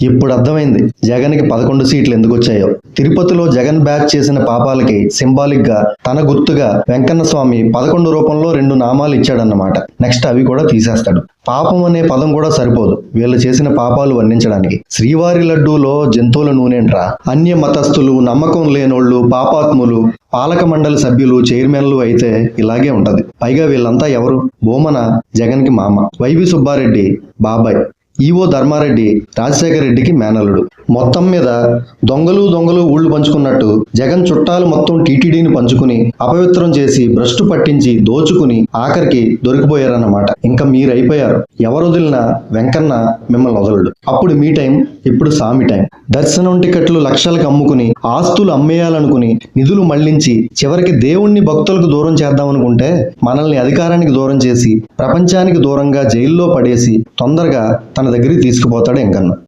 ఇప్పుడు అర్థమైంది జగన్కి 11 సీట్లు ఎందుకు వచ్చాయో. తిరుపతిలో జగన్ బ్యాచ్ చేసిన పాపాలకి సింబాలిక్ గా తన గుర్తుగా వెంకన్న స్వామి 11 రూపంలో 2 నామాలు ఇచ్చాడన్నమాట. నెక్స్ట్ అవి కూడా తీసేస్తాడు. పాపం అనే పదం కూడా సరిపోదు వీళ్ళు చేసిన పాపాలు వర్ణించడానికి. శ్రీవారి లడ్డూలో జంతువుల నూనెంట్రా. అన్య మతస్థులు, నమ్మకం లేనోళ్ళు, పాపాత్ములు, పాలక మండలి సభ్యులు, చైర్మన్లు అయితే ఇలాగే ఉంటది. పైగా వీళ్ళంతా ఎవరు? భూమన జగన్ కి మామ, వైవి సుబ్బారెడ్డి బాబాయ్, ఈవో ధర్మారెడ్డి రాజశేఖర రెడ్డికి మేనల్లుడు. మొత్తం మీద దొంగలు ఊళ్ళు పంచుకున్నట్టు జగన్ చుట్టాలు మొత్తం టీటీడీని పంచుకుని అపవిత్రం చేసి భ్రష్టు పట్టించి దోచుకుని ఆఖరికి దొరికిపోయారన్నమాట. ఇంకా మీరైపోయారు. ఎవరు వదిలినా వెంకన్న మిమ్మల్ని వదలడు. అప్పుడు మీ టైం, ఇప్పుడు సామి టైం. దర్శనం టికెట్లు లక్షలకు అమ్ముకుని ఆస్తులు అమ్మేయాలనుకుని నిధులు మళ్లించి చివరికి దేవుణ్ణి భక్తులకు దూరం చేద్దామనుకుంటే మనల్ని అధికారానికి దూరం చేసి ప్రపంచానికి దూరంగా జైల్లో పడేసి తొందరగా తన దగ్గరికి తీసుకుపోతాడు వెంకన్న.